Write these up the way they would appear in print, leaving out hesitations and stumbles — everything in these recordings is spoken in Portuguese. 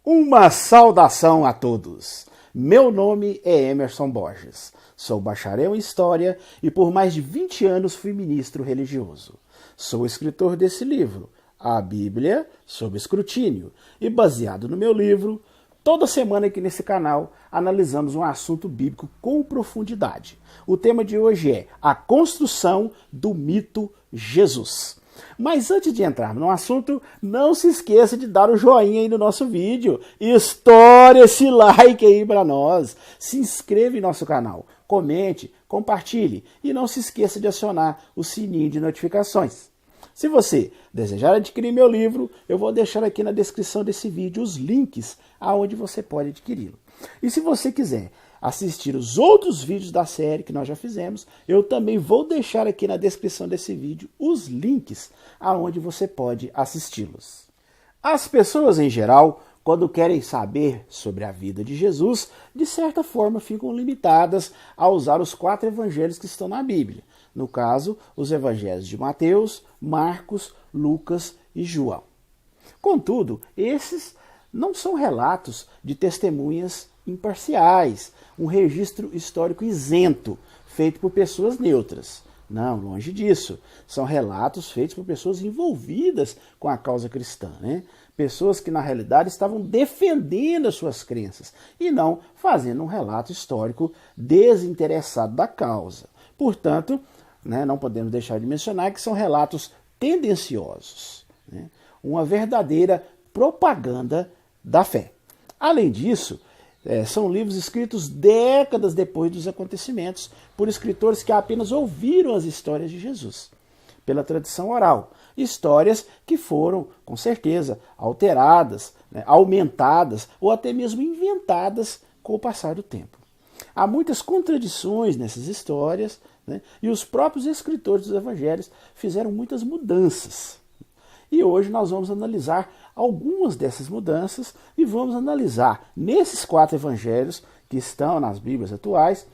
Uma saudação a todos! Meu nome é Emerson Borges, sou bacharel em História e por mais de 20 anos fui ministro religioso. Sou escritor desse livro, A Bíblia sob Escrutínio, e baseado no meu livro, toda semana aqui nesse canal analisamos um assunto bíblico com profundidade. O tema de hoje é a construção do mito Jesus. Mas antes de entrar no assunto, não se esqueça de dar o joinha aí no nosso vídeo. Estoure esse like aí para nós. Se inscreva em nosso canal, comente, compartilhe e não se esqueça de acionar o sininho de notificações. Se você desejar adquirir meu livro, eu vou deixar aqui na descrição desse vídeo os links aonde você pode adquiri-lo. E se você quiser assistir os outros vídeos da série que nós já fizemos, eu também vou deixar aqui na descrição desse vídeo os links aonde você pode assisti-los. As pessoas em geral, quando querem saber sobre a vida de Jesus, de certa forma ficam limitadas a usar os 4 evangelhos que estão na Bíblia. No caso, os evangelhos de Mateus, Marcos, Lucas e João. Contudo, esses não são relatos de testemunhas imparciais, um registro histórico isento, feito por pessoas neutras. Não, longe disso. São relatos feitos por pessoas envolvidas com a causa cristã, né? Pessoas que na realidade estavam defendendo as suas crenças e não fazendo um relato histórico desinteressado da causa. Portanto, não podemos deixar de mencionar que são relatos tendenciosos, uma verdadeira propaganda da fé. Além disso, são livros escritos décadas depois dos acontecimentos por escritores que apenas ouviram as histórias de Jesus, pela tradição oral. Histórias que foram, com certeza, alteradas, aumentadas ou até mesmo inventadas com o passar do tempo. Há muitas contradições nessas histórias, e os próprios escritores dos evangelhos fizeram muitas mudanças. E hoje nós vamos analisar algumas dessas mudanças e vamos analisar nesses 4 evangelhos que estão nas Bíblias atuais,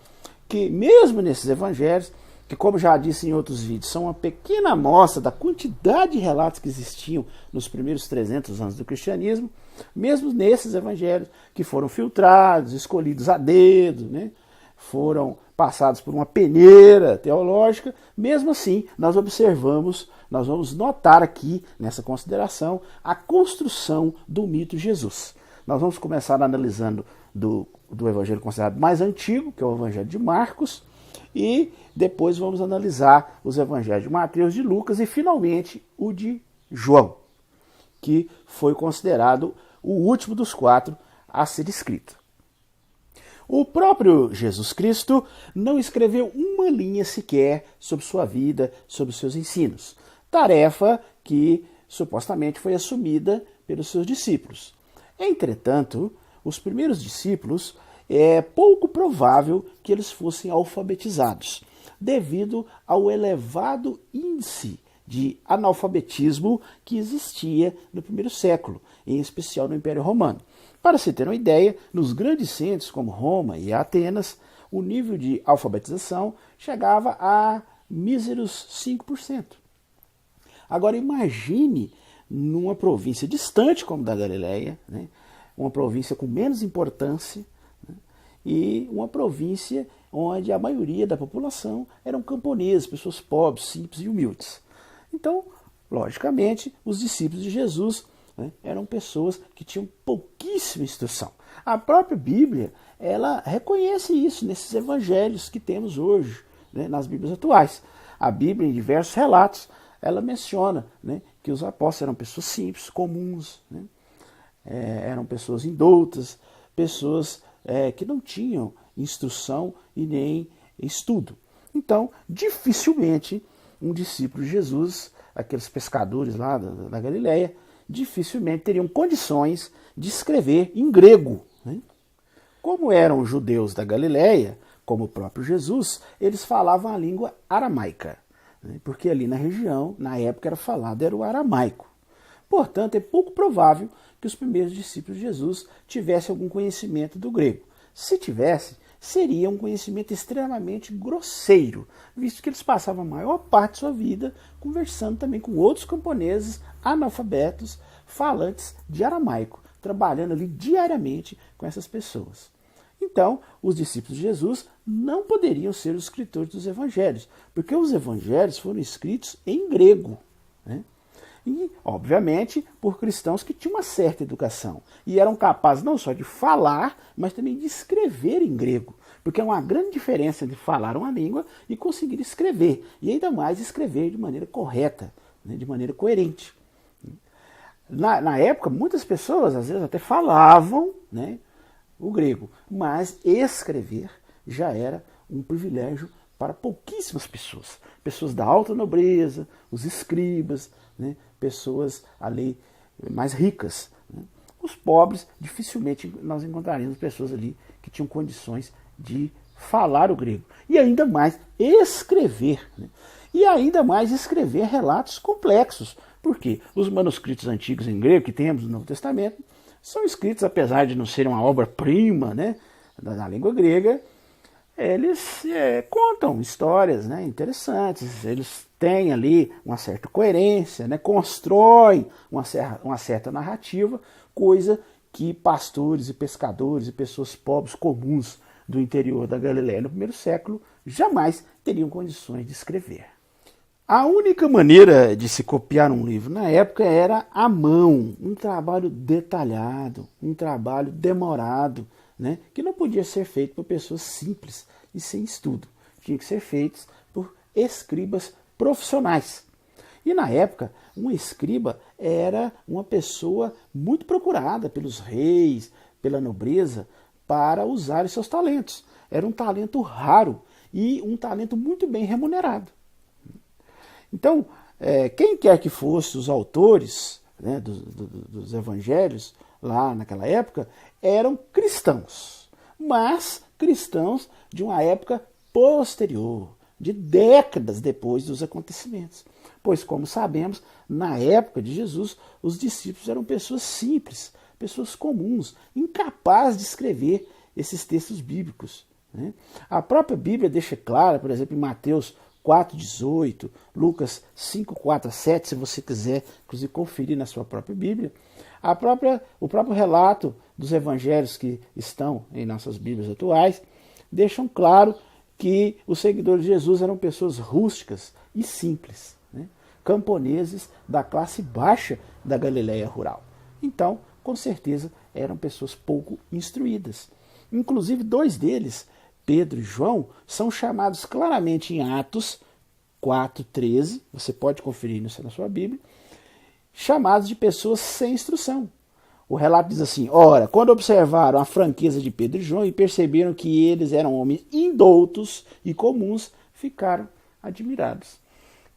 que mesmo nesses evangelhos, que como já disse em outros vídeos, são uma pequena amostra da quantidade de relatos que existiam nos primeiros 300 anos do cristianismo, mesmo nesses evangelhos que foram filtrados, escolhidos a dedo, foram passados por uma peneira teológica, mesmo assim nós vamos notar aqui nessa consideração a construção do mito Jesus. Nós vamos começar analisando do evangelho considerado mais antigo, que é o evangelho de Marcos, e depois vamos analisar os evangelhos de Mateus, de Lucas e finalmente o de João, que foi considerado o último dos 4 a ser escrito. O próprio Jesus Cristo não escreveu uma linha sequer sobre sua vida, sobre seus ensinos. Tarefa que supostamente foi assumida pelos seus discípulos. Entretanto, os primeiros discípulos é pouco provável que eles fossem alfabetizados, devido ao elevado índice de analfabetismo que existia no primeiro século, em especial no Império Romano. Para se ter uma ideia, nos grandes centros como Roma e Atenas, o nível de alfabetização chegava a míseros 5%. Agora imagine numa província distante como da Galileia, uma província com menos importância, e uma província onde a maioria da população eram camponeses, pessoas pobres, simples e humildes. Então, logicamente, os discípulos de Jesus eram pessoas que tinham pouquíssima instrução. A própria Bíblia, ela reconhece isso nesses evangelhos que temos hoje, nas Bíblias atuais. A Bíblia, em diversos relatos, ela menciona que os apóstolos eram pessoas simples, comuns, eram pessoas indoutas, pessoas que não tinham instrução e nem estudo. Então, dificilmente um discípulo de Jesus, aqueles pescadores lá da Galileia, dificilmente teriam condições de escrever em grego. Como eram judeus da Galileia, como o próprio Jesus, eles falavam a língua aramaica, porque ali na região, na época, era o aramaico. Portanto, é pouco provável que os primeiros discípulos de Jesus tivessem algum conhecimento do grego. Se tivesse, seria um conhecimento extremamente grosseiro, visto que eles passavam a maior parte de sua vida conversando também com outros camponeses analfabetos, falantes de aramaico, trabalhando ali diariamente com essas pessoas. Então, os discípulos de Jesus não poderiam ser os escritores dos evangelhos, porque os evangelhos foram escritos em grego, né? E, obviamente, por cristãos que tinham uma certa educação e eram capazes não só de falar, mas também de escrever em grego, porque é uma grande diferença entre falar uma língua e conseguir escrever, e ainda mais escrever de maneira correta, né, de maneira coerente. Na época, muitas pessoas, às vezes, até falavam, né, o grego, mas escrever já era um privilégio para pouquíssimas pessoas. Pessoas da alta nobreza, os escribas, né, pessoas ali mais ricas. Né. Os pobres, dificilmente nós encontraríamos pessoas ali que tinham condições de falar o grego. E ainda mais escrever. Né. E ainda mais escrever relatos complexos. Porque os manuscritos antigos em grego que temos no Novo Testamento são escritos, apesar de não serem uma obra-prima, né, da língua grega, eles contam histórias, né, interessantes, eles têm ali uma certa coerência, né, constroem uma certa narrativa, coisa que pastores e pescadores e pessoas pobres comuns do interior da Galileia no primeiro século jamais teriam condições de escrever. A única maneira de se copiar um livro na época era à mão, um trabalho detalhado, um trabalho demorado, né, que não podia ser feito por pessoas simples e sem estudo. Tinha que ser feito por escribas profissionais. E na época, um escriba era uma pessoa muito procurada pelos reis, pela nobreza, para usar os seus talentos. Era um talento raro e um talento muito bem remunerado. Então, quem quer que fosse os autores, né, dos evangelhos lá naquela época, eram cristãos, mas cristãos de uma época posterior, de décadas depois dos acontecimentos. Pois, como sabemos, na época de Jesus, os discípulos eram pessoas simples, pessoas comuns, incapazes de escrever esses textos bíblicos, né? A própria Bíblia deixa claro, por exemplo, em Mateus 4,18, Lucas 5,4-7, se você quiser, inclusive, conferir na sua própria Bíblia, o próprio relato dos evangelhos que estão em nossas Bíblias atuais, deixam claro que os seguidores de Jesus eram pessoas rústicas e simples, né? Camponeses da classe baixa da Galileia rural. Então, com certeza, eram pessoas pouco instruídas. Inclusive, dois deles, Pedro e João, são chamados claramente em Atos 4,13, você pode conferir isso na sua Bíblia, chamados de pessoas sem instrução. O relato diz assim: ora, quando observaram a franqueza de Pedro e João e perceberam que eles eram homens indoutos e comuns, ficaram admirados.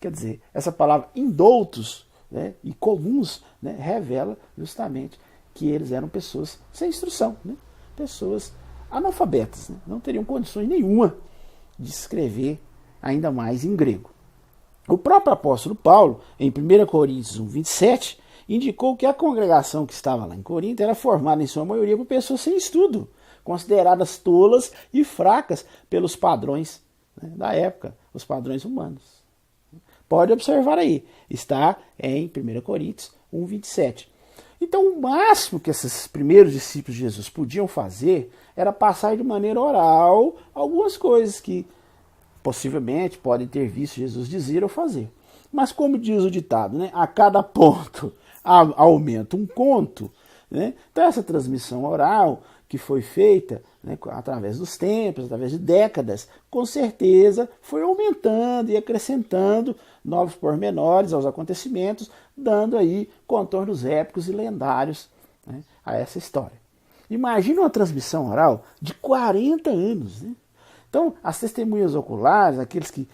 Quer dizer, essa palavra indoutos, né, e comuns, né, revela justamente que eles eram pessoas sem instrução, né, pessoas analfabetas, né, não teriam condições nenhuma de escrever, ainda mais em grego. O próprio apóstolo Paulo, em 1 Coríntios 1,27, indicou que a congregação que estava lá em Corinto era formada em sua maioria por pessoas sem estudo, consideradas tolas e fracas pelos padrões, né, da época, os padrões humanos. Pode observar aí, está em 1 Coríntios 1,27. Então, o máximo que esses primeiros discípulos de Jesus podiam fazer era passar de maneira oral algumas coisas que possivelmente podem ter visto Jesus dizer ou fazer. Mas, como diz o ditado, né, a cada ponto aumenta um conto, né? Então, essa transmissão oral que foi feita, né, através dos tempos, através de décadas, com certeza foi aumentando e acrescentando novos pormenores aos acontecimentos, dando aí contornos épicos e lendários, né, a essa história. Imagina uma transmissão oral de 40 anos. Né? Então, as testemunhas oculares, aqueles que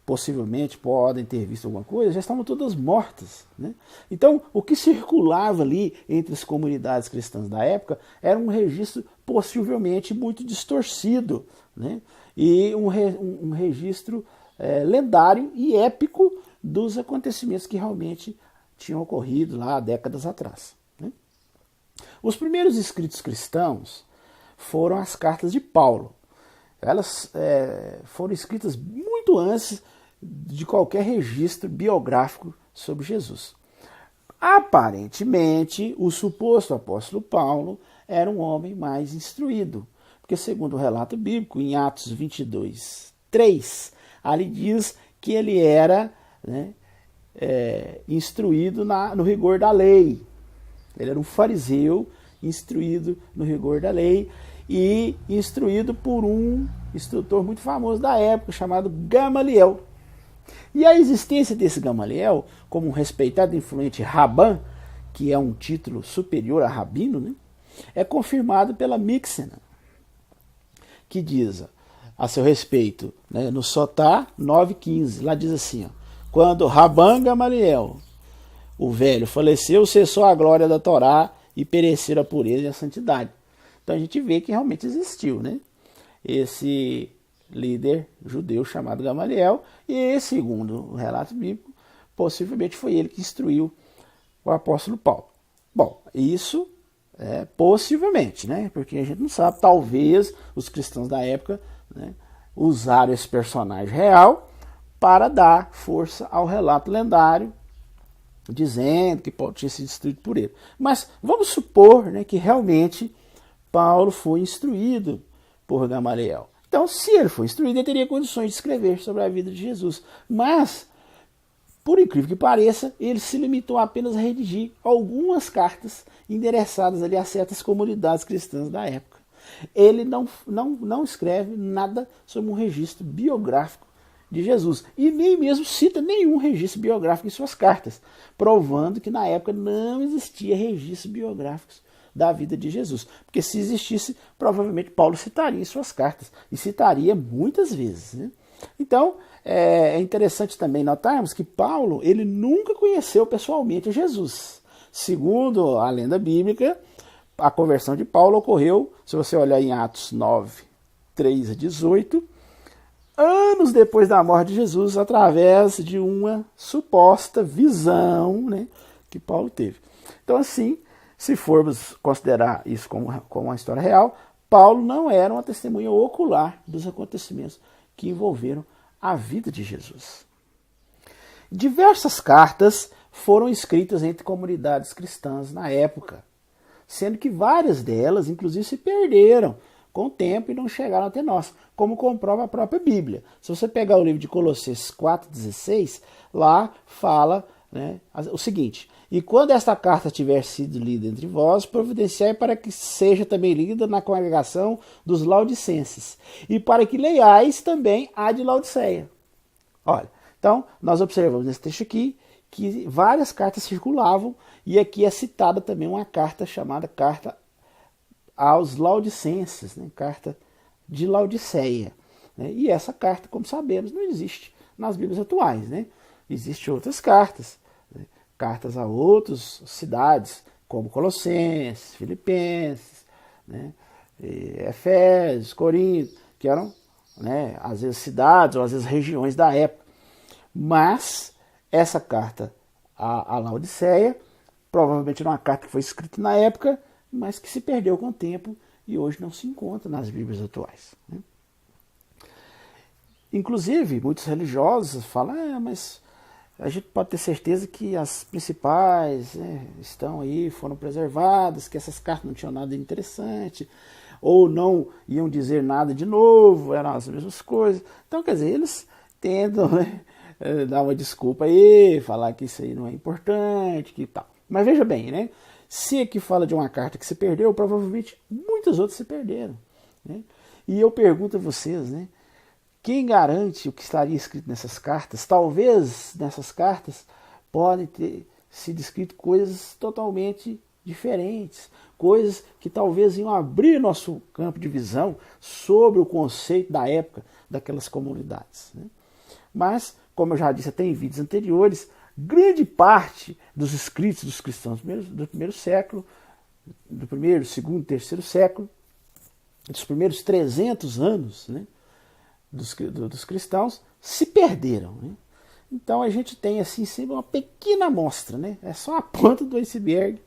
possivelmente podem ter visto alguma coisa, já estavam todas mortas. Né? Então, o que circulava ali entre as comunidades cristãs da época era um registro possivelmente muito distorcido, né? E um registro lendário e épico dos acontecimentos que realmente tinham ocorrido lá há décadas atrás. Né? Os primeiros escritos cristãos foram as cartas de Paulo. Elas foram escritas muito antes de qualquer registro biográfico sobre Jesus. Aparentemente, o suposto apóstolo Paulo era um homem mais instruído, porque segundo o relato bíblico, em Atos 22, 3, ali diz que ele era, né, instruído no rigor da lei. Ele era um fariseu instruído no rigor da lei e instruído por um instrutor muito famoso da época chamado Gamaliel. E a existência desse Gamaliel, como um respeitado e influente Rabã, que é um título superior a rabino, né, é confirmado pela Mixena, que diz a seu respeito, né, no Sotá 9,15, lá diz assim, ó, quando Rabã Gamaliel, o velho, faleceu, cessou a glória da Torá e pereceram a pureza e a santidade. Então a gente vê que realmente existiu, né, esse líder judeu chamado Gamaliel, e segundo o relato bíblico, possivelmente foi ele que instruiu o apóstolo Paulo. Bom, isso possivelmente, né? Porque a gente não sabe, talvez os cristãos da época, né, usaram esse personagem real para dar força ao relato lendário, dizendo que Paulo tinha sido instruído por ele. Mas vamos supor, né, que realmente Paulo foi instruído por Gamaliel. Então, se ele foi instruído, ele teria condições de escrever sobre a vida de Jesus. Mas, por incrível que pareça, ele se limitou apenas a redigir algumas cartas endereçadas ali a certas comunidades cristãs da época. Ele não escreve nada sobre um registro biográfico de Jesus. E nem mesmo cita nenhum registro biográfico em suas cartas, provando que na época não existia registros biográficos da vida de Jesus. Porque se existisse, provavelmente Paulo citaria em suas cartas, e citaria muitas vezes, né? Então, é interessante também notarmos que Paulo, ele nunca conheceu pessoalmente Jesus. Segundo a lenda bíblica, a conversão de Paulo ocorreu, se você olhar em Atos 9, 3 a 18, anos depois da morte de Jesus, através de uma suposta visão, né, que Paulo teve. Então, assim, se formos considerar isso como uma história real, Paulo não era uma testemunha ocular dos acontecimentos que envolveram a vida de Jesus. Diversas cartas foram escritas entre comunidades cristãs na época, sendo que várias delas, inclusive, se perderam com o tempo e não chegaram até nós, como comprova a própria Bíblia. Se você pegar o livro de Colossenses 4,16, lá fala, né, o seguinte: e quando esta carta tiver sido lida entre vós, providenciai para que seja também lida na congregação dos Laodicenses, e para que leiais também a de Laodiceia. Olha, então nós observamos nesse texto aqui que várias cartas circulavam, e aqui é citada também uma carta chamada Carta aos Laodicenses, né? Carta de Laodiceia. Né? E essa carta, como sabemos, não existe nas Bíblias atuais, né? Existem outras cartas, né? Cartas a outras cidades, como Colossenses, Filipenses, né? Efésios, Corinto, que eram, né, às vezes cidades ou às vezes regiões da época. Mas essa carta a Laodiceia, provavelmente era uma carta que foi escrita na época, mas que se perdeu com o tempo e hoje não se encontra nas Bíblias atuais, né? Inclusive, muitos religiosos falam, mas a gente pode ter certeza que as principais, né, estão aí, foram preservadas, que essas cartas não tinham nada de interessante, ou não iam dizer nada de novo, eram as mesmas coisas. Então, quer dizer, eles tentam, né, dar uma desculpa aí, falar que isso aí não é importante, que tal. Mas veja bem, né? Se aqui fala de uma carta que se perdeu, provavelmente muitas outras se perderam, né? E eu pergunto a vocês, né? Quem garante o que estaria escrito nessas cartas? Talvez nessas cartas podem ter sido escritas coisas totalmente diferentes, coisas que talvez iam abrir nosso campo de visão sobre o conceito da época daquelas comunidades, né? Mas, como eu já disse até em vídeos anteriores, grande parte dos escritos dos cristãos do primeiro século, do primeiro, segundo, terceiro século, dos primeiros 300 anos, né, dos cristãos, se perderam, né? Então a gente tem assim sempre uma pequena amostra, né? É só a ponta do iceberg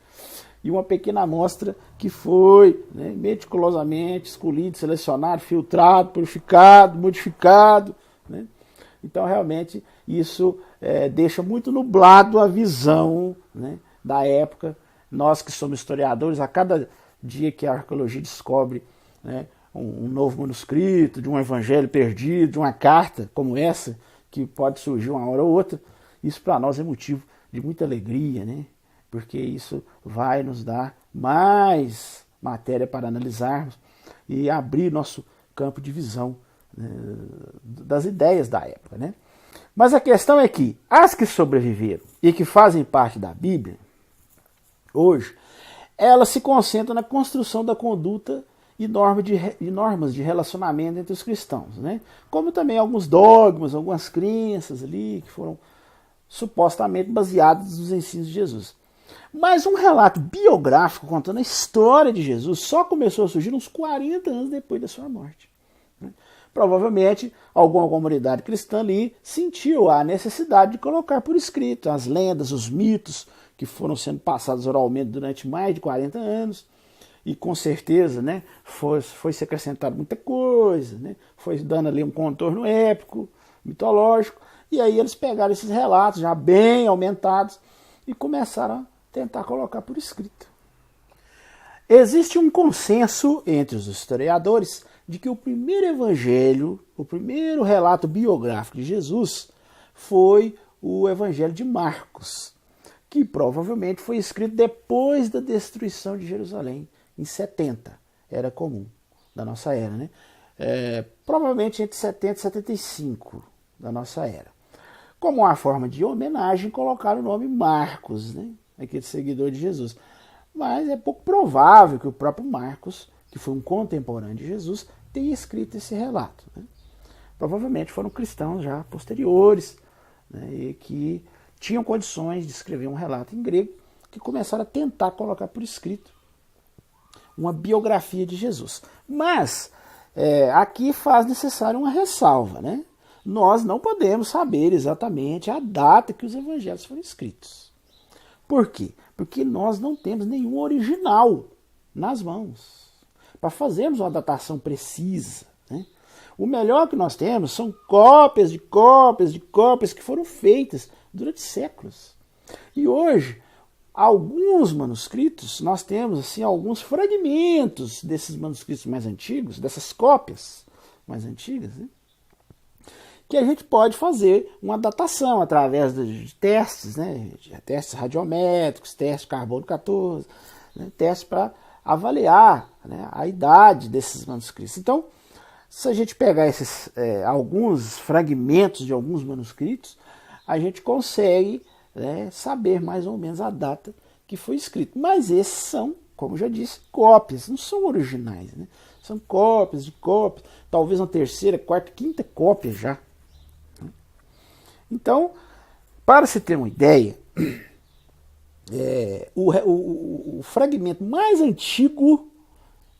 e uma pequena amostra que foi, né, meticulosamente escolhido, selecionado, filtrado, purificado, modificado, né? Então realmente isso deixa muito nublado a visão, né, da época. Nós que somos historiadores, a cada dia que a arqueologia descobre, né, um novo manuscrito, de um evangelho perdido, de uma carta como essa, que pode surgir uma hora ou outra, isso para nós é motivo de muita alegria, né? Porque isso vai nos dar mais matéria para analisarmos e abrir nosso campo de visão, né, das ideias da época, né? Mas a questão é que as que sobreviveram e que fazem parte da Bíblia, hoje, elas se concentram na construção da conduta e normas de relacionamento entre os cristãos, né? Como também alguns dogmas, algumas crenças ali que foram supostamente baseados nos ensinos de Jesus. Mas um relato biográfico contando a história de Jesus só começou a surgir uns 40 anos depois da sua morte. Provavelmente, alguma comunidade cristã ali sentiu a necessidade de colocar por escrito as lendas, os mitos que foram sendo passados oralmente durante mais de 40 anos. E com certeza, né, foi se acrescentado muita coisa, né, foi dando ali um contorno épico, mitológico. E aí eles pegaram esses relatos já bem aumentados e começaram a tentar colocar por escrito. Existe um consenso entre os historiadores de que o primeiro evangelho, o primeiro relato biográfico de Jesus foi o evangelho de Marcos, que provavelmente foi escrito depois da destruição de Jerusalém, em 70. Era comum da nossa era, né? Provavelmente entre 70 e 75 da nossa era. Como uma forma de homenagem, colocaram o nome Marcos, né? Aquele seguidor de Jesus. Mas é pouco provável que o próprio Marcos, que foi um contemporâneo de Jesus, tenha escrito esse relato, né? Provavelmente foram cristãos já posteriores, né, e que tinham condições de escrever um relato em grego, que começaram a tentar colocar por escrito uma biografia de Jesus. Mas aqui faz necessário uma ressalva, né? Nós não podemos saber exatamente a data que os evangelhos foram escritos. Por quê? Porque nós não temos nenhum original nas mãos para fazermos uma datação precisa, né? O melhor que nós temos são cópias de cópias de cópias que foram feitas durante séculos. E hoje, alguns manuscritos, nós temos assim alguns fragmentos desses manuscritos mais antigos, dessas cópias mais antigas, né, que a gente pode fazer uma datação através de testes, né, de testes radiométricos, testes de carbono 14, né, testes para avaliar, né, a idade desses manuscritos. Então, se a gente pegar alguns fragmentos de alguns manuscritos, a gente consegue, né, saber mais ou menos a data que foi escrito. Mas esses são, como já disse, cópias, não são originais, né? São cópias de cópias, talvez uma terceira, quarta, quinta cópia já. Então, para se ter uma ideia, o fragmento mais antigo,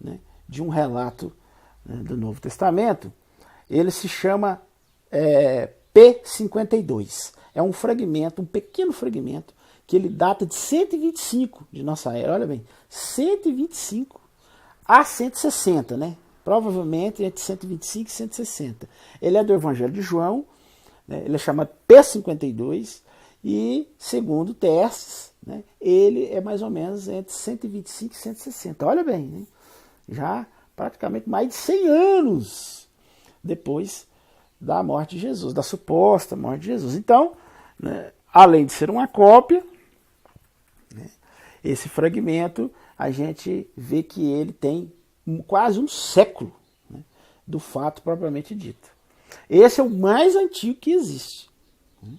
né, de um relato, né, do Novo Testamento, ele se chama P52. É um fragmento, um pequeno fragmento, que ele data de 125 de nossa era. Olha bem, 125 a 160, né? Provavelmente entre 125 e 160. Ele é do Evangelho de João, né? Ele é chamado P52 e, segundo testes, né, ele é mais ou menos entre 125 e 160. Olha bem, né? Já praticamente mais de 100 anos depois da morte de Jesus, da suposta morte de Jesus. Então, né, além de ser uma cópia, né, esse fragmento, a gente vê que ele tem quase um século, né, do fato propriamente dito. Esse é o mais antigo que existe. Né?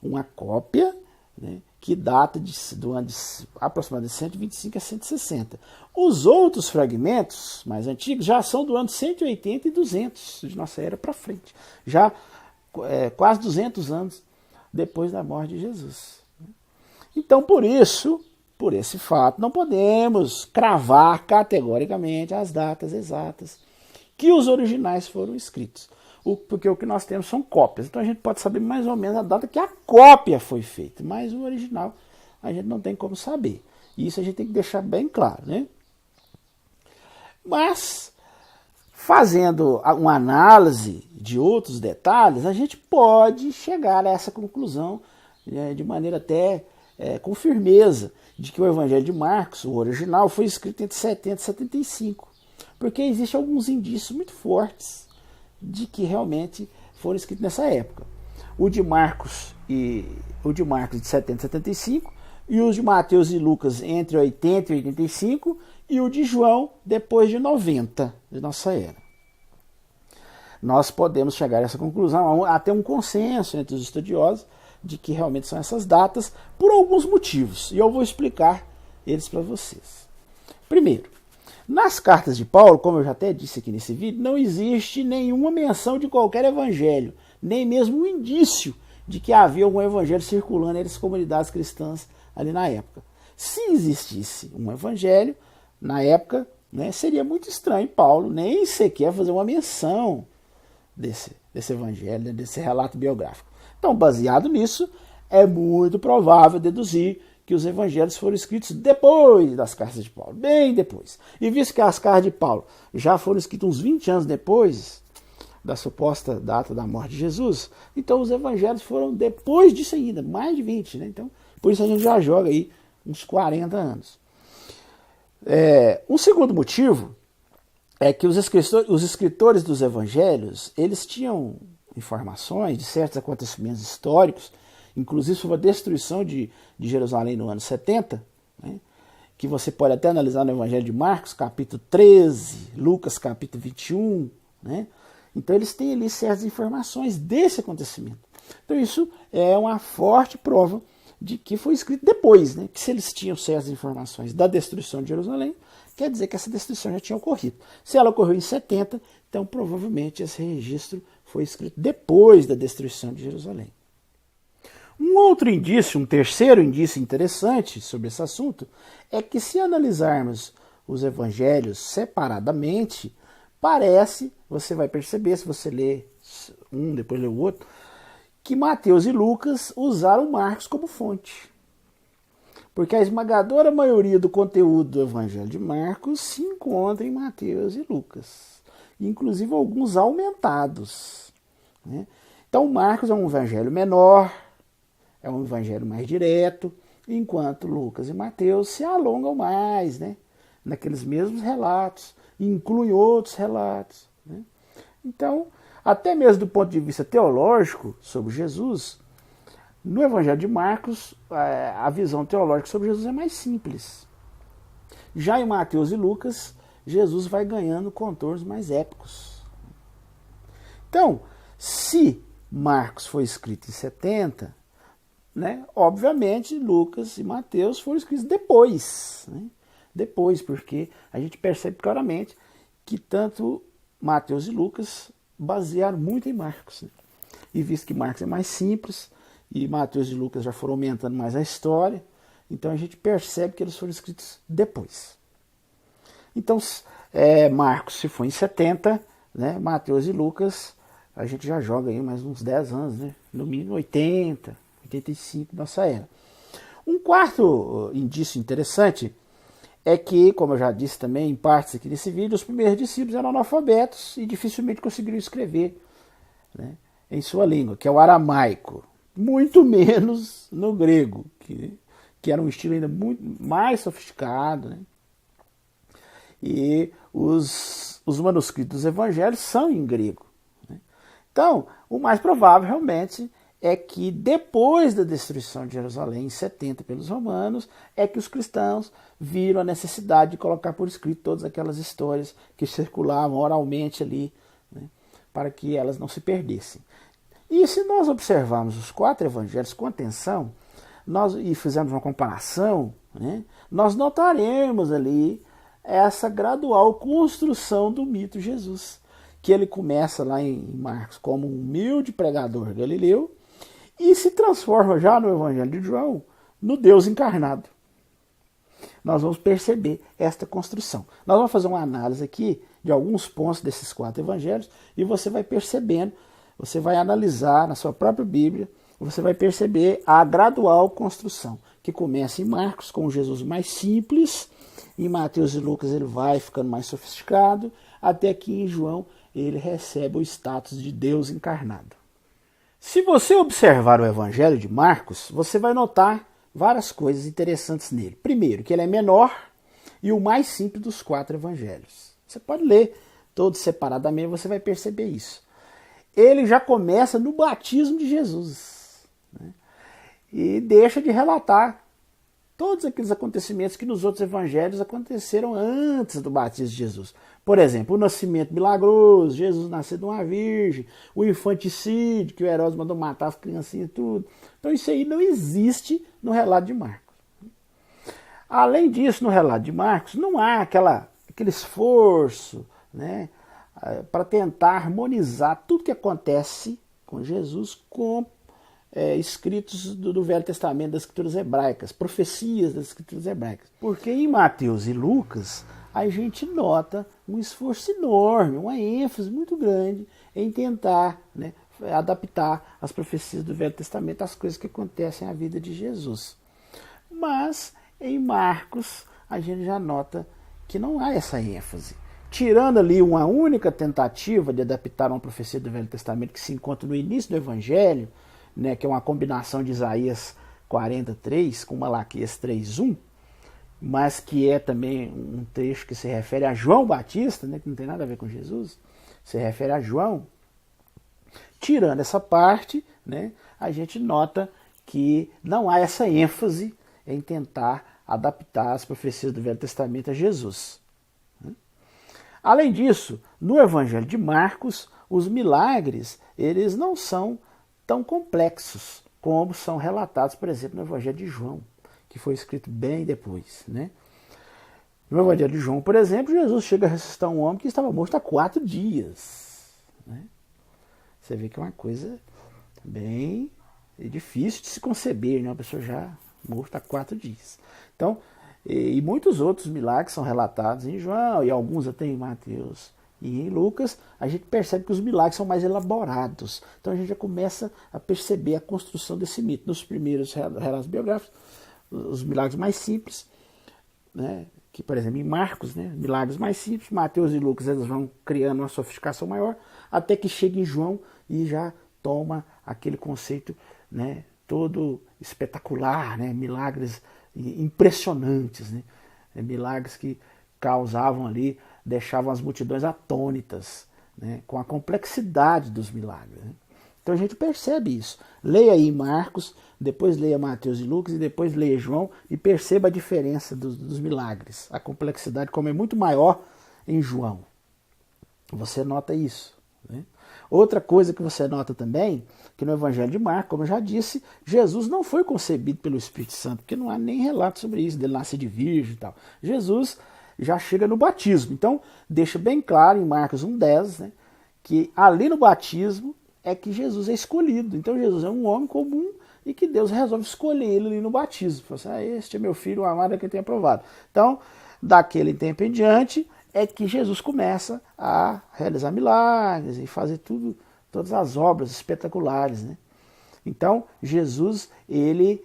Uma cópia, né, que data do ano de aproximadamente 125 a 160. Os outros fragmentos mais antigos já são do ano 180 e 200 de nossa era para frente. Já quase 200 anos depois da morte de Jesus. Então, por esse fato, não podemos cravar categoricamente as datas exatas que os originais foram escritos. Porque o que nós temos são cópias. Então a gente pode saber mais ou menos a data que a cópia foi feita, mas o original a gente não tem como saber. E isso a gente tem que deixar bem claro, né? Mas, fazendo uma análise de outros detalhes, a gente pode chegar a essa conclusão, né, de maneira até com firmeza de que o Evangelho de Marcos, o original, foi escrito entre 70 e 75. Porque existem alguns indícios muito fortes de que realmente foram escritos nessa época. O de Marcos de 70 e 75, e os de Mateus e Lucas entre 80 e 85, e o de João depois de 90 de nossa era. Nós podemos chegar a essa conclusão, até um consenso entre os estudiosos, de que realmente são essas datas, por alguns motivos, e eu vou explicar eles para vocês. Primeiro, nas cartas de Paulo, como eu já até disse aqui nesse vídeo, não existe nenhuma menção de qualquer evangelho, nem mesmo um indício de que havia algum evangelho circulando entre as comunidades cristãs ali na época. Se existisse um evangelho, na época, né, seria muito estranho Paulo nem sequer fazer uma menção desse evangelho, desse relato biográfico. Então, baseado nisso, é muito provável deduzir que os evangelhos foram escritos depois das cartas de Paulo, bem depois. E visto que as cartas de Paulo já foram escritas uns 20 anos depois da suposta data da morte de Jesus, então os evangelhos foram depois disso ainda, mais de 20, né? Então, por isso a gente já joga aí uns 40 anos. Um segundo motivo é que os escritores dos evangelhos, eles tinham informações de certos acontecimentos históricos, inclusive sobre a destruição de Jerusalém no ano 70, né, que você pode até analisar no Evangelho de Marcos, capítulo 13, Lucas, capítulo 21. Né? Então eles têm ali certas informações desse acontecimento. Então isso é uma forte prova de que foi escrito depois, né? Que se eles tinham certas informações da destruição de Jerusalém, quer dizer que essa destruição já tinha ocorrido. Se ela ocorreu em 70, então provavelmente esse registro foi escrito depois da destruição de Jerusalém. Um outro indício, um terceiro indício interessante sobre esse assunto, é que se analisarmos os evangelhos separadamente, parece, você vai perceber, se você ler um, depois ler o outro, que Mateus e Lucas usaram Marcos como fonte. Porque a esmagadora maioria do conteúdo do Evangelho de Marcos se encontra em Mateus e Lucas. Inclusive alguns aumentados. Né? Então Marcos é um evangelho menor, é um evangelho mais direto, enquanto Lucas e Mateus se alongam mais, né? Naqueles mesmos relatos, incluem outros relatos. Né? Então, até mesmo do ponto de vista teológico sobre Jesus, no Evangelho de Marcos, a visão teológica sobre Jesus é mais simples. Já em Mateus e Lucas, Jesus vai ganhando contornos mais épicos. Então, se Marcos foi escrito em 70, né, obviamente Lucas e Mateus foram escritos depois. Né? Depois, porque a gente percebe claramente que tanto Mateus e Lucas basearam muito em Marcos. Né? E visto que Marcos é mais simples, e Mateus e Lucas já foram aumentando mais a história, então a gente percebe que eles foram escritos depois. Então, Marcos se foi em 70, né, Mateus e Lucas, a gente já joga aí mais uns 10 anos, né, no mínimo 80, 85 nossa era. Um quarto indício interessante é que, como eu já disse também em partes aqui desse vídeo, os primeiros discípulos eram analfabetos e dificilmente conseguiriam escrever, né, em sua língua, que é o aramaico. Muito menos no grego, que era um estilo ainda muito mais sofisticado. Né? E os manuscritos dos evangelhos são em grego. Né? Então, o mais provável realmente é que depois da destruição de Jerusalém, em 70 pelos romanos, é que os cristãos viram a necessidade de colocar por escrito todas aquelas histórias que circulavam oralmente ali, né? Para que elas não se perdessem. E se nós observarmos os 4 evangelhos com atenção, e fizermos uma comparação, né, nós notaremos ali essa gradual construção do mito Jesus, que ele começa lá em Marcos como um humilde pregador galileu e se transforma já no Evangelho de João no Deus encarnado. Nós vamos perceber esta construção. Nós vamos fazer uma análise aqui de alguns pontos desses 4 evangelhos e você vai percebendo. Você vai analisar na sua própria Bíblia, você vai perceber a gradual construção, que começa em Marcos com Jesus mais simples, em Mateus e Lucas ele vai ficando mais sofisticado, até que em João ele recebe o status de Deus encarnado. Se você observar o Evangelho de Marcos, você vai notar várias coisas interessantes nele. Primeiro, que ele é menor e o mais simples dos 4 evangelhos. Você pode ler todos separadamente, você vai perceber isso. Ele já começa no batismo de Jesus, né? E deixa de relatar todos aqueles acontecimentos que nos outros evangelhos aconteceram antes do batismo de Jesus. Por exemplo, o nascimento milagroso, Jesus nasceu de uma virgem, o infanticídio, que o Herodes mandou matar as criancinhas e tudo. Então isso aí não existe no relato de Marcos. Além disso, no relato de Marcos, não há aquele esforço, né, para tentar harmonizar tudo que acontece com Jesus com escritos do Velho Testamento, das Escrituras Hebraicas, profecias das Escrituras Hebraicas. Porque em Mateus e Lucas, a gente nota um esforço enorme, uma ênfase muito grande em tentar, né, adaptar as profecias do Velho Testamento às coisas que acontecem na vida de Jesus. Mas em Marcos, a gente já nota que não há essa ênfase. Tirando ali uma única tentativa de adaptar uma profecia do Velho Testamento que se encontra no início do Evangelho, né, que é uma combinação de Isaías 43 com Malaquias 3:1, mas que é também um trecho que se refere a João Batista, né, que não tem nada a ver com Jesus, se refere a João. Tirando essa parte, né, a gente nota que não há essa ênfase em tentar adaptar as profecias do Velho Testamento a Jesus. Além disso, no Evangelho de Marcos, os milagres eles não são tão complexos como são relatados, por exemplo, no Evangelho de João, que foi escrito bem depois, né? No Evangelho de João, por exemplo, Jesus chega a ressuscitar um homem que estava morto há 4 dias. Né? Você vê que é uma coisa bem difícil de se conceber, né? Uma pessoa já morta há 4 dias. Então, e muitos outros milagres são relatados em João, e alguns até em Mateus e em Lucas, a gente percebe que os milagres são mais elaborados. Então a gente já começa a perceber a construção desse mito. Nos primeiros relatos biográficos, os milagres mais simples, né? Que, por exemplo, em Marcos, né? Milagres mais simples, Mateus e Lucas eles vão criando uma sofisticação maior, até que chega em João e já toma aquele conceito, né, todo espetacular, né? Milagres impressionantes, né? Milagres que causavam ali, deixavam as multidões atônitas, né? Com a complexidade dos milagres. Né? Então a gente percebe isso. Leia aí Marcos, depois leia Mateus e Lucas e depois leia João e perceba a diferença dos milagres. A complexidade como é muito maior em João. Você nota isso. Né? Outra coisa que você nota também, que no Evangelho de Marcos, como eu já disse, Jesus não foi concebido pelo Espírito Santo, porque não há nem relato sobre isso, dele nascer de virgem e tal. Jesus já chega no batismo. Então, deixa bem claro em Marcos 1:10, né, que ali no batismo é que Jesus é escolhido. Então, Jesus é um homem comum e que Deus resolve escolher ele ali no batismo. Fala assim, este é meu filho, o amado é quem tem aprovado. Então, daquele tempo em diante, é que Jesus começa a realizar milagres e fazer todas as obras espetaculares. Né? Então, Jesus, ele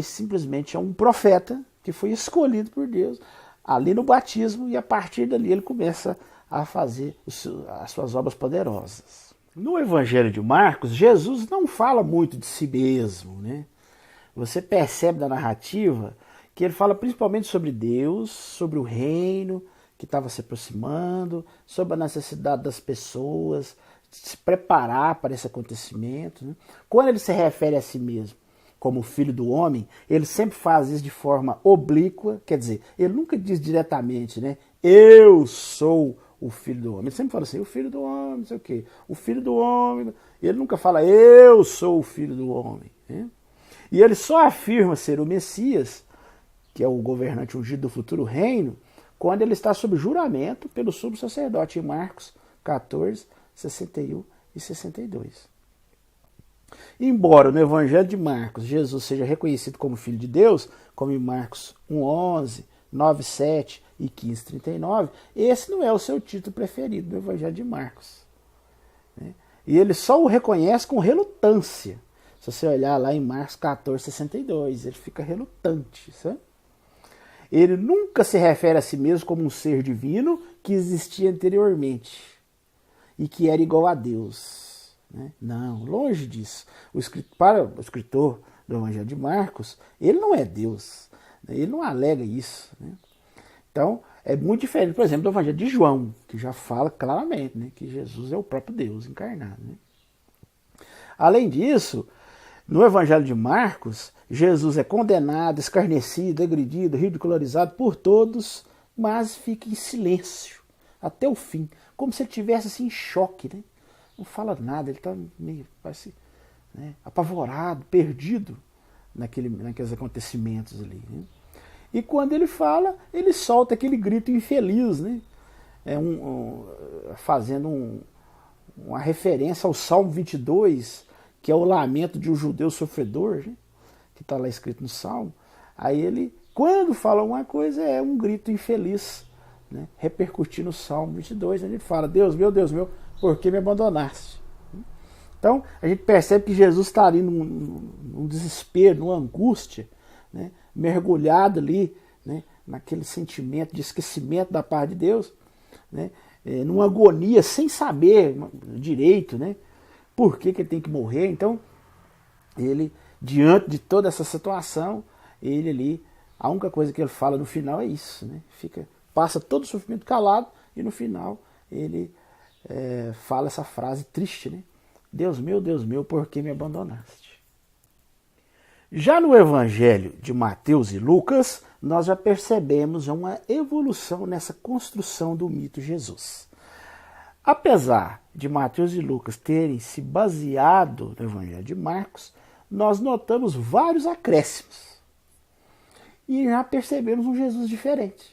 simplesmente é um profeta que foi escolhido por Deus ali no batismo e a partir dali ele começa a fazer as suas obras poderosas. No Evangelho de Marcos, Jesus não fala muito de si mesmo. Né? Você percebe da narrativa que ele fala principalmente sobre Deus, sobre o reino que estava se aproximando, sobre a necessidade das pessoas de se preparar para esse acontecimento. Né? Quando ele se refere a si mesmo como filho do homem, ele sempre faz isso de forma oblíqua, quer dizer, ele nunca diz diretamente, né? Eu sou o filho do homem. Ele sempre fala assim, o filho do homem, não sei o quê, o filho do homem. Ele nunca fala, eu sou o filho do homem. Né? E ele só afirma ser o Messias, que é o governante ungido do futuro reino, quando ele está sob juramento pelo sumo sacerdote, em Marcos 14, 61 e 62. Embora no Evangelho de Marcos Jesus seja reconhecido como Filho de Deus, como em Marcos 1:11, 9:7 e 15:39, esse não é o seu título preferido no Evangelho de Marcos. Né? E ele só o reconhece com relutância. Se você olhar lá em Marcos 14, 62, ele fica relutante, sabe? Ele nunca se refere a si mesmo como um ser divino que existia anteriormente e que era igual a Deus. Né? Não, longe disso. Para o escritor do Evangelho de Marcos, ele não é Deus, né? Ele não alega isso, né? Então, é muito diferente, por exemplo, do Evangelho de João, que já fala claramente, né, que Jesus é o próprio Deus encarnado, né? Além disso, no Evangelho de Marcos, Jesus é condenado, escarnecido, agredido, ridicularizado por todos, mas fica em silêncio até o fim, como se ele estivesse assim, em choque, né? Não fala nada, ele está meio, parece, né, apavorado, perdido naqueles acontecimentos ali, né? E quando ele fala, ele solta aquele grito infeliz, né? Fazendo uma referência ao Salmo 22, que é o lamento de um judeu sofredor, né? Que está lá escrito no Salmo. Aí ele, quando fala uma coisa, é um grito infeliz, né? Repercutir no Salmo 22, onde ele fala, Deus meu, por que me abandonaste? Então, a gente percebe que Jesus está ali num desespero, numa angústia, né? Mergulhado ali, né? Naquele sentimento de esquecimento da parte de Deus, né? Numa agonia, sem saber direito, né? Por que ele tem que morrer. Então, ele, diante de toda essa situação, ele ali, a única coisa que ele fala no final é isso, né? Passa todo o sofrimento calado e no final ele fala essa frase triste, né? Deus meu, por que me abandonaste? Já no Evangelho de Mateus e Lucas, nós já percebemos uma evolução nessa construção do mito Jesus. Apesar de Mateus e Lucas terem se baseado no Evangelho de Marcos, nós notamos vários acréscimos e já percebemos um Jesus diferente.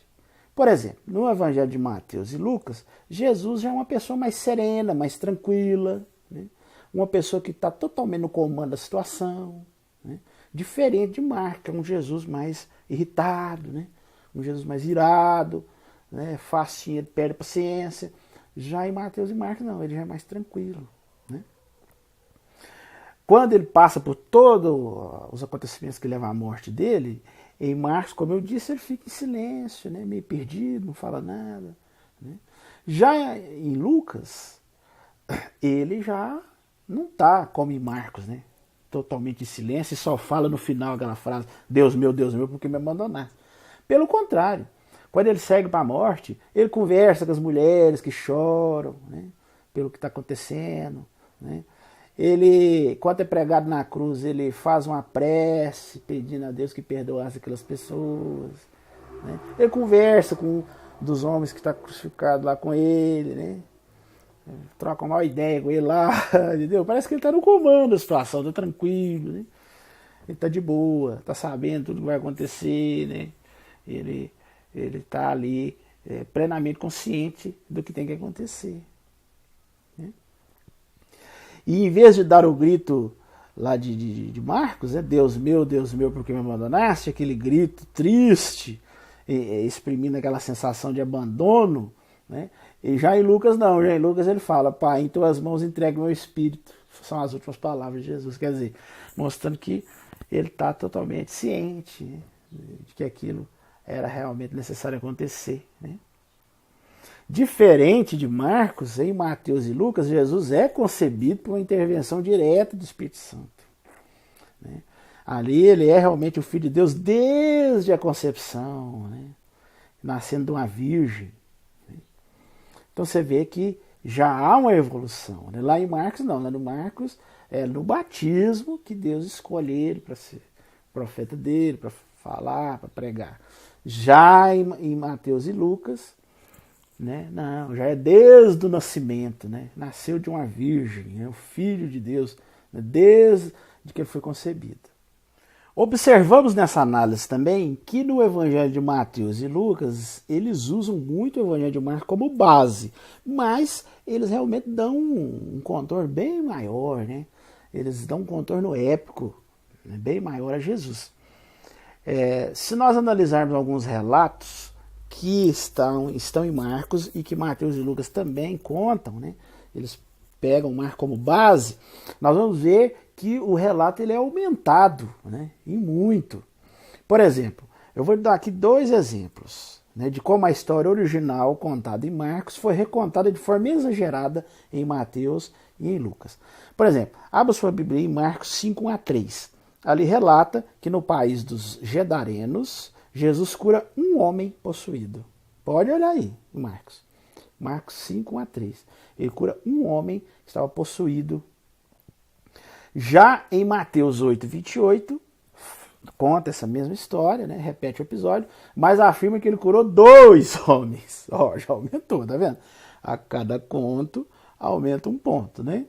Por exemplo, no Evangelho de Mateus e Lucas, Jesus já é uma pessoa mais serena, mais tranquila, né? Uma pessoa que está totalmente no comando da situação, né? Diferente de Marcos, é um Jesus mais irritado, né? Um Jesus mais irado, né? Facinho, ele perde a paciência. Já em Mateus e Marcos, não, ele já é mais tranquilo, né? Quando ele passa por todos os acontecimentos que levam à morte dele, em Marcos, como eu disse, ele fica em silêncio, né? Meio perdido, não fala nada, né? Já em Lucas, ele já não está como em Marcos, né? Totalmente em silêncio e só fala no final aquela frase, Deus meu, por que me abandonaste? Pelo contrário, quando ele segue para a morte, ele conversa com as mulheres que choram, né? Pelo que está acontecendo, né? Ele, quando é pregado na cruz, ele faz uma prece pedindo a Deus que perdoasse aquelas pessoas, né? Ele conversa com um dos homens que está crucificado lá com ele, né? Troca uma ideia com ele lá, entendeu? Parece que ele está no comando da situação, está tranquilo, né? Ele está de boa, está sabendo tudo que vai acontecer, né? Ele está ali plenamente consciente do que tem que acontecer, né? E em vez de dar o grito lá de Marcos, Deus meu, por que me abandonaste? Aquele grito triste, exprimindo aquela sensação de abandono, né? E já em Lucas não, já em Lucas ele fala, Pai, em tuas mãos entrego meu espírito. São as últimas palavras de Jesus, quer dizer, mostrando que ele está totalmente ciente, né, de que aquilo era realmente necessário acontecer, né? Diferente de Marcos, em Mateus e Lucas, Jesus é concebido por uma intervenção direta do Espírito Santo, né? Ali ele é realmente o Filho de Deus desde a concepção, né? Nascendo de uma virgem. Então você vê que já há uma evolução, né? Lá em Marcos não, lá no Marcos é no batismo que Deus escolhe ele para ser profeta dele, para falar, para pregar. Já em Mateus e Lucas, né? Não, já é desde o nascimento, né? Nasceu de uma virgem, é o Filho de Deus, né? Desde que ele foi concebido. Observamos nessa análise também que no Evangelho de Mateus e Lucas, eles usam muito o Evangelho de Marcos como base, mas eles realmente dão um contorno bem maior, né? Eles dão um contorno épico, né? Bem maior a Jesus. Se nós analisarmos alguns relatos que estão em Marcos e que Mateus e Lucas também contam, né? Eles pegam Marcos como base, nós vamos ver que o relato ele é aumentado, né, em muito. Por exemplo, eu vou dar aqui 2 exemplos, né, de como a história original contada em Marcos foi recontada de forma exagerada em Mateus e em Lucas. Por exemplo, abra sua Bíblia em Marcos 5, 1 a 3. ali relata que no país dos Gedarenos, Jesus cura um homem possuído. Pode olhar aí, Marcos. Marcos 5, 1 a 3. Ele cura um homem que estava possuído. Já em Mateus 8, 28, conta essa mesma história, né? Repete o episódio, mas afirma que ele curou 2 homens. Ó, já aumentou, tá vendo? A cada conto aumenta um ponto, né?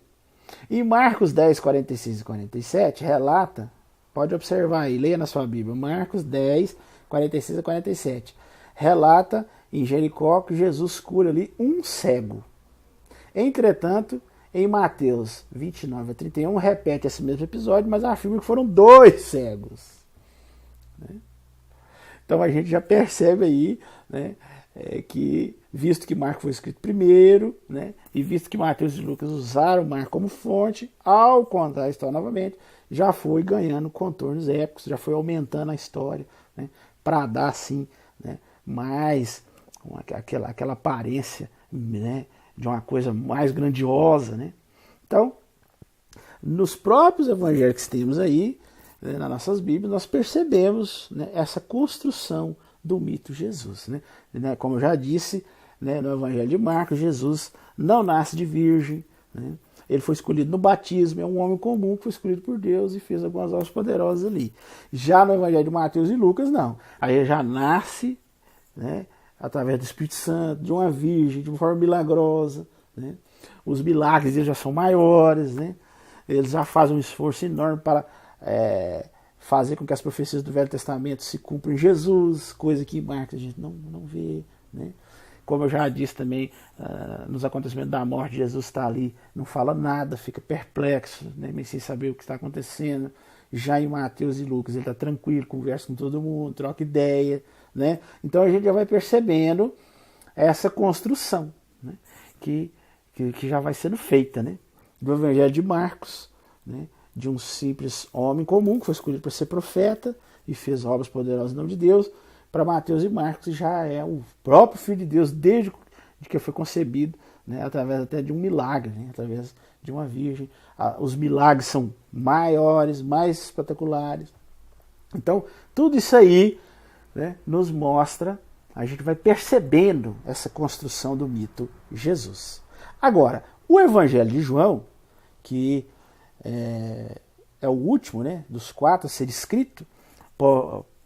Em Marcos 10, 46 e 47, relata, pode observar aí, leia na sua Bíblia, Marcos 10, 46 e 47, relata em Jericó que Jesus cura ali um cego. Entretanto, em Mateus 29 a 31, repete esse mesmo episódio, mas afirma que foram 2 cegos. Né? Então a gente já percebe aí, né, que, visto que Marcos foi escrito primeiro, né, e visto que Mateus e Lucas usaram Marcos como fonte, ao contar a história novamente, já foi ganhando contornos épicos, já foi aumentando a história, né, para dar assim, né, mais aquela aparência, né, de uma coisa mais grandiosa, né? Então, nos próprios evangelhos que temos aí, né, nas nossas Bíblias, nós percebemos, né, essa construção do mito Jesus, né? Como eu já disse, né, no Evangelho de Marcos, Jesus não nasce de virgem, né? Ele foi escolhido no batismo, é um homem comum que foi escolhido por Deus e fez algumas obras poderosas ali. Já no Evangelho de Mateus e Lucas, não. Aí ele já nasce, né, através do Espírito Santo, de uma virgem, de uma forma milagrosa, né? Os milagres eles já são maiores, né? Eles já fazem um esforço enorme para fazer com que as profecias do Velho Testamento se cumpram em Jesus, coisa que em Marcos a gente não vê, né? Como eu já disse também, nos acontecimentos da morte, Jesus está ali, não fala nada, fica perplexo, né, sem saber o que está acontecendo. Já em Mateus e Lucas ele está tranquilo, conversa com todo mundo, troca ideia, né? Então a gente já vai percebendo essa construção, né, que já vai sendo feita, né, do Evangelho de Marcos, né, de um simples homem comum que foi escolhido para ser profeta e fez obras poderosas em nome de Deus. Para Mateus e Marcos já é o próprio Filho de Deus desde que foi concebido, né, através até de um milagre, né, através de uma virgem. Os milagres são maiores, mais espetaculares. Então, tudo isso aí, né, nos mostra, a gente vai percebendo essa construção do mito Jesus. Agora, o Evangelho de João, que é o último, né, dos 4 a ser escrito,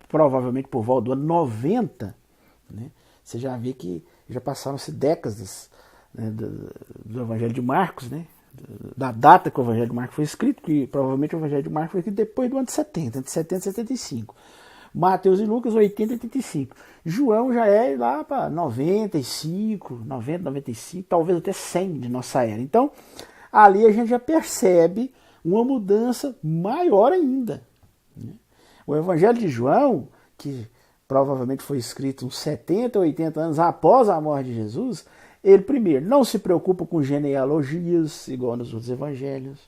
provavelmente por volta do ano 90, né, você já vê que já passaram-se décadas, né, do Evangelho de Marcos, né, da data que o Evangelho de Marcos foi escrito, que provavelmente o Evangelho de Marcos foi escrito depois do ano 70, entre 70 e 75. Mateus e Lucas, 80 e 85. João já é lá para 95, 90, 95, talvez até 100 de nossa era. Então, ali a gente já percebe uma mudança maior ainda. O Evangelho de João, que provavelmente foi escrito uns 70, 80 anos após a morte de Jesus, ele primeiro não se preocupa com genealogias, igual nos outros evangelhos.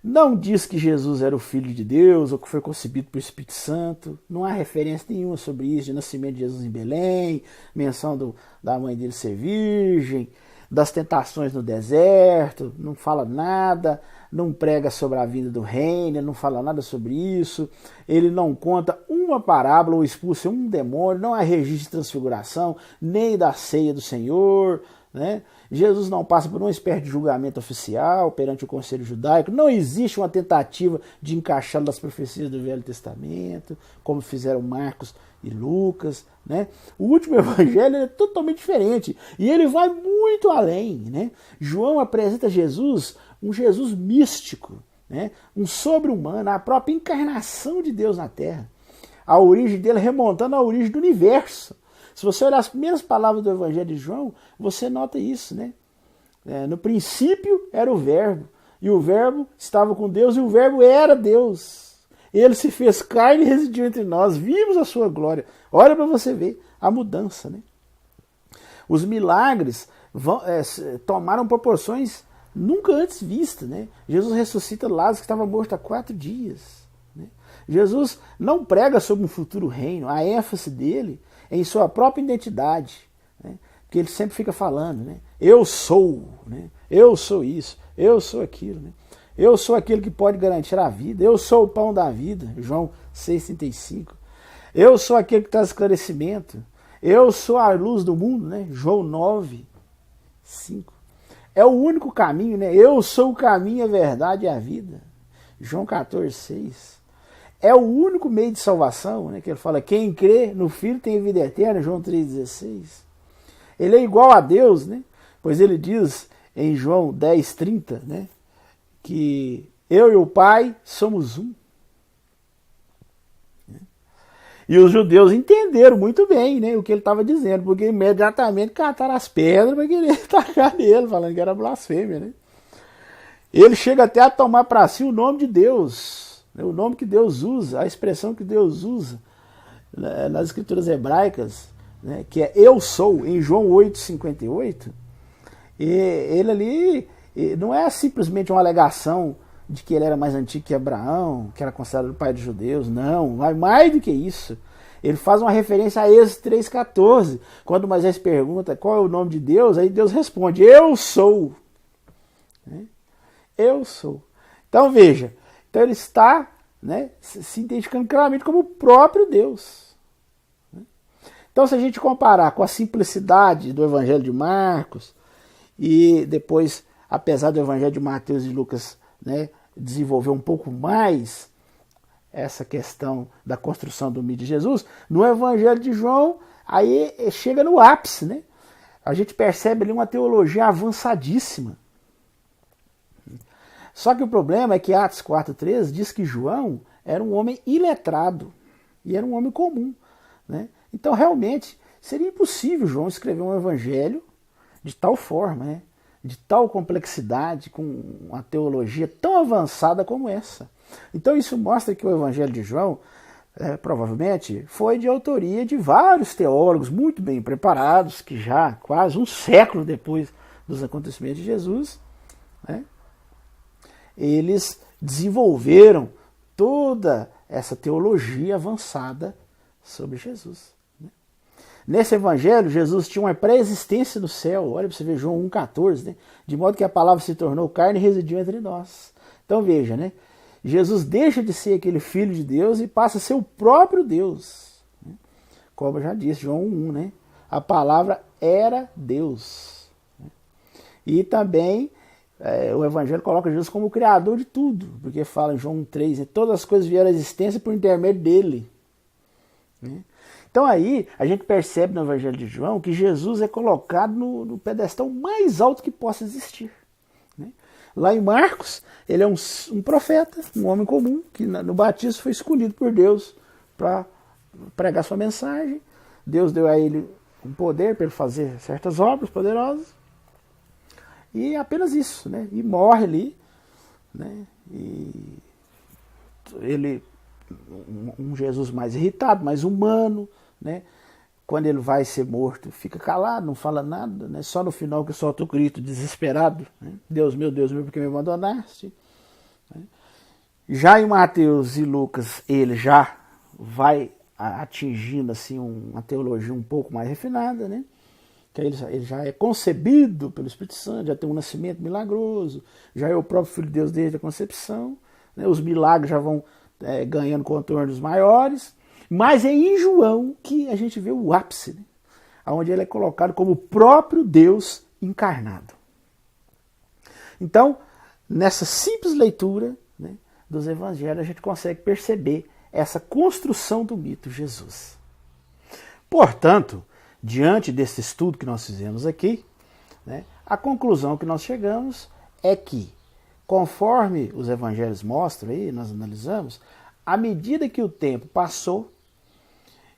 Não diz que Jesus era o Filho de Deus ou que foi concebido pelo Espírito Santo. Não há referência nenhuma sobre isso, de nascimento de Jesus em Belém, menção da mãe dele ser virgem, das tentações no deserto, não fala nada, não prega sobre a vinda do reino, não fala nada sobre isso. Ele não conta uma parábola ou expulsa um demônio, não há registro de transfiguração, nem da ceia do Senhor, né? Jesus não passa por uma espécie de julgamento oficial perante o conselho judaico, não existe uma tentativa de encaixá-lo nas profecias do Velho Testamento, como fizeram Marcos e Lucas, né? O último evangelho é totalmente diferente e ele vai muito além, né? João apresenta Jesus, um Jesus místico, né? Um sobre-humano, a própria encarnação de Deus na Terra, a origem dele remontando à origem do universo. Se você olhar as primeiras palavras do Evangelho de João, você nota isso, né? No princípio era o Verbo, e o Verbo estava com Deus, e o Verbo era Deus. Ele se fez carne e residiu entre nós, vimos a sua glória. Olha para você ver a mudança, né? Os milagres tomaram proporções nunca antes vistas, né? Jesus ressuscita Lázaro que estava morto há 4 dias. Né? Jesus não prega sobre um futuro reino, a ênfase dele em sua própria identidade, né? Porque ele sempre fica falando, né? Eu sou, né? Eu sou isso, eu sou aquilo, né? Eu sou aquele que pode garantir a vida. Eu sou o pão da vida. João 6,35. Eu sou aquele que traz esclarecimento. Eu sou a luz do mundo, né? João 9,5. É o único caminho, né? Eu sou o caminho, a verdade e a vida. João 14,6. É o único meio de salvação, né? Que ele fala, quem crê no Filho tem vida eterna, João 3,16. Ele é igual a Deus, né? Pois ele diz em João 10,30, né? Que eu e o Pai somos um. E os judeus entenderam muito bem, né, o que ele estava dizendo, porque imediatamente cataram as pedras para querer tacar nele, falando que era blasfêmia. Né? Ele chega até a tomar para si o nome de Deus, né, o nome que Deus usa, a expressão que Deus usa nas escrituras hebraicas, né, que é eu sou, em João 8,58. E ele ali não é simplesmente uma alegação de que ele era mais antigo que Abraão, que era considerado o pai dos judeus. Não, vai mais do que isso. Ele faz uma referência a Êxodo 3,14. Quando Moisés pergunta qual é o nome de Deus, aí Deus responde, eu sou. Eu sou. Então veja, então ele está, né, se identificando claramente como o próprio Deus. Então se a gente comparar com a simplicidade do Evangelho de Marcos, e depois, apesar do Evangelho de Mateus e Lucas, né, desenvolver um pouco mais essa questão da construção do mito de Jesus, no Evangelho de João, aí chega no ápice, né? A gente percebe ali uma teologia avançadíssima. Só que o problema é que Atos 4,13 diz que João era um homem iletrado, e era um homem comum, né? Então realmente seria impossível João escrever um evangelho de tal forma, né? De tal complexidade, com uma teologia tão avançada como essa. Então isso mostra que o Evangelho de João, provavelmente, foi de autoria de vários teólogos muito bem preparados, que já quase um século depois dos acontecimentos de Jesus, né, eles desenvolveram toda essa teologia avançada sobre Jesus. Nesse evangelho, Jesus tinha uma pré-existência no céu. Olha para você ver João 1,14, né? De modo que a palavra se tornou carne e residiu entre nós. Então veja, né? Jesus deixa de ser aquele filho de Deus e passa a ser o próprio Deus. Como eu já disse, João 1, né? A palavra era Deus. E também o evangelho coloca Jesus como o criador de tudo, porque fala em João 3, né? Todas as coisas vieram à existência por intermédio dele. Né? Então aí a gente percebe no Evangelho de João que Jesus é colocado no pedestal mais alto que possa existir. Né? Lá em Marcos, ele é um profeta, um homem comum, que no batismo foi escolhido por Deus para pregar sua mensagem. Deus deu a ele um poder para ele fazer certas obras poderosas. E apenas isso, né? E morre ali. Né? E ele, um Jesus mais irritado, mais humano, né? Quando ele vai ser morto, fica calado, não fala nada, né? Só no final que solta o grito desesperado, né? Deus meu, por que me abandonaste? Né? Já em Mateus e Lucas, ele já vai atingindo assim, uma teologia um pouco mais refinada, né? Que ele já é concebido pelo Espírito Santo, já tem um nascimento milagroso, já é o próprio Filho de Deus desde a concepção, né? Os milagres já vão ganhando contornos maiores. Mas é em João que a gente vê o ápice, né? Onde ele é colocado como o próprio Deus encarnado. Então, nessa simples leitura, né, dos evangelhos, a gente consegue perceber essa construção do mito Jesus. Portanto, diante desse estudo que nós fizemos aqui, né, a conclusão que nós chegamos é que, conforme os evangelhos mostram aí, nós analisamos, à medida que o tempo passou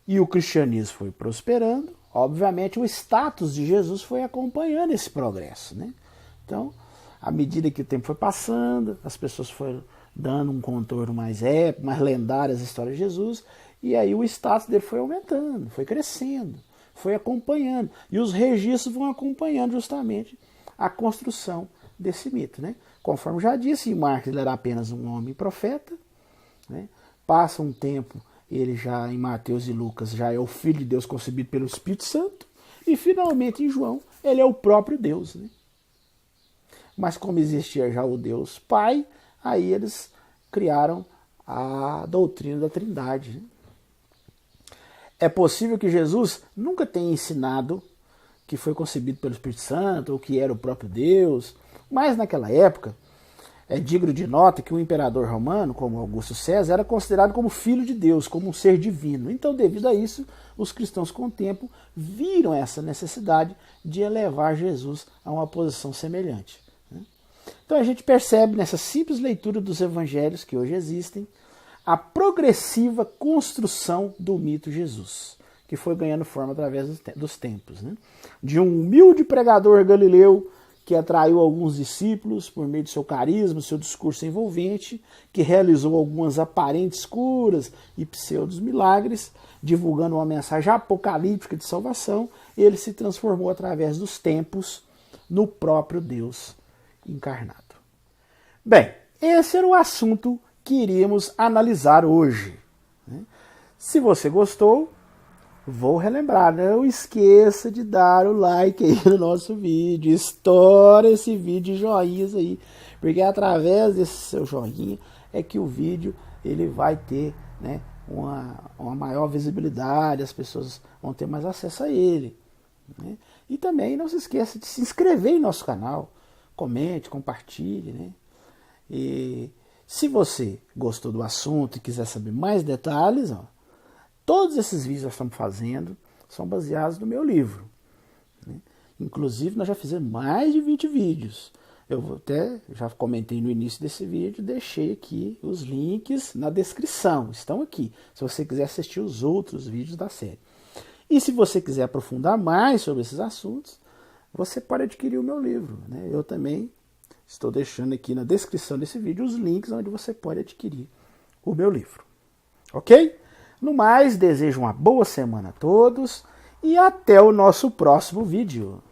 e o cristianismo foi prosperando, obviamente o status de Jesus foi acompanhando esse progresso, né? Então, à medida que o tempo foi passando, as pessoas foram dando um contorno mais épico, mais lendário às histórias de Jesus, e aí o status dele foi aumentando, foi crescendo, foi acompanhando. E os registros vão acompanhando justamente a construção desse mito, né? Conforme já disse, em Marcos ele era apenas um homem profeta, né? Passa um tempo, ele já em Mateus e Lucas já é o Filho de Deus concebido pelo Espírito Santo, e finalmente em João ele é o próprio Deus, né? Mas como existia já o Deus Pai, aí eles criaram a doutrina da Trindade. É possível que Jesus nunca tenha ensinado que foi concebido pelo Espírito Santo ou que era o próprio Deus, mas naquela época é digno de nota que o imperador romano, como Augusto César, era considerado como filho de Deus, como um ser divino. Então, devido a isso, os cristãos com o tempo viram essa necessidade de elevar Jesus a uma posição semelhante. Então a gente percebe nessa simples leitura dos evangelhos que hoje existem a progressiva construção do mito Jesus, que foi ganhando forma através dos tempos. De um humilde pregador galileu que atraiu alguns discípulos por meio do seu carisma, seu discurso envolvente, que realizou algumas aparentes curas e pseudos milagres, divulgando uma mensagem apocalíptica de salvação, ele se transformou através dos tempos no próprio Deus encarnado. Bem, esse era o assunto que iríamos analisar hoje. Se você gostou, vou relembrar, não esqueça de dar o like aí no nosso vídeo, estoura esse vídeo de joinhas aí, porque através desse seu joinha é que o vídeo ele vai ter, né, uma maior visibilidade, as pessoas vão ter mais acesso a ele. E também não se esqueça de se inscrever em nosso canal, comente, compartilhe. E se você gostou do assunto e quiser saber mais detalhes, todos esses vídeos que nós estamos fazendo são baseados no meu livro. Inclusive, nós já fizemos mais de 20 vídeos. Eu até já comentei no início desse vídeo, deixei aqui os links na descrição. Estão aqui, se você quiser assistir os outros vídeos da série. E se você quiser aprofundar mais sobre esses assuntos, você pode adquirir o meu livro. Eu também estou deixando aqui na descrição desse vídeo os links onde você pode adquirir o meu livro. Ok? No mais, desejo uma boa semana a todos e até o nosso próximo vídeo.